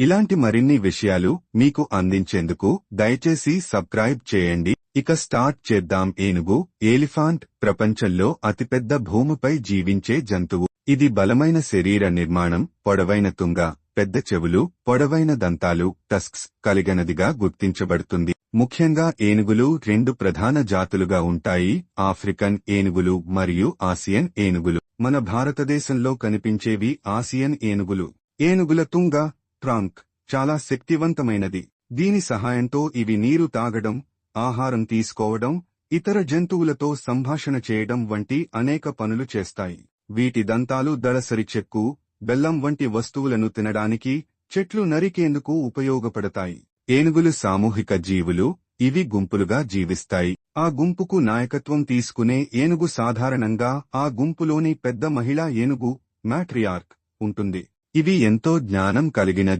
ఇలాంటి మరిన్ని విషయాలు మీకు అందించేందుకు దయచేసి సబ్స్క్రైబ్ చేయండి. ఇక స్టార్ట్ చేద్దాం. ఏనుగు ఎలిఫాంట్ ప్రపంచంలో అతిపెద్ద భూమిపై జీవించే జంతువు. ఇది బలమైన శరీర నిర్మాణం, పొడవైన తుంగ, పెద్ద చెవులు, పొడవైన దంతాలు, టస్క్స్ కలిగినదిగా గుర్తించబడుతుంది. ముఖ్యంగా ఏనుగులు రెండు ప్రధాన జాతులుగా ఉంటాయి: ఆఫ్రికన్ ఏనుగులు మరియు ఆసియన్ ఏనుగులు. మన భారతదేశంలో కనిపించేవి ఆసియన్ ఏనుగులు. ఏనుగుల తుంగ ట్రంక్ చాలా శక్తివంతమైనది. దీని సహాయంతో ఇవి నీరు తాగడం, ఆహారం తీసుకోవడం, ఇతర జంతువులతో సంభాషణ చేయడం వంటి అనేక పనులు చేస్తాయి. వీటి దంతాలు దళసరి చెక్కు, బెల్లం వంటి వస్తువులను తినడానికి, చెట్లు నరికేందుకు ఉపయోగపడతాయి. ఏనుగులు సామూహిక జీవులు. ఇవి గుంపులుగా జీవిస్తాయి. ఆ గుంపుకు నాయకత్వం తీసుకునే ఏనుగు సాధారణంగా ఆ గుంపులోని పెద్ద మహిళా ఏనుగు మ్యాట్రియార్క్ ఉంటుంది. ఇవి ఎంతో జ్ఞానం కలిగిన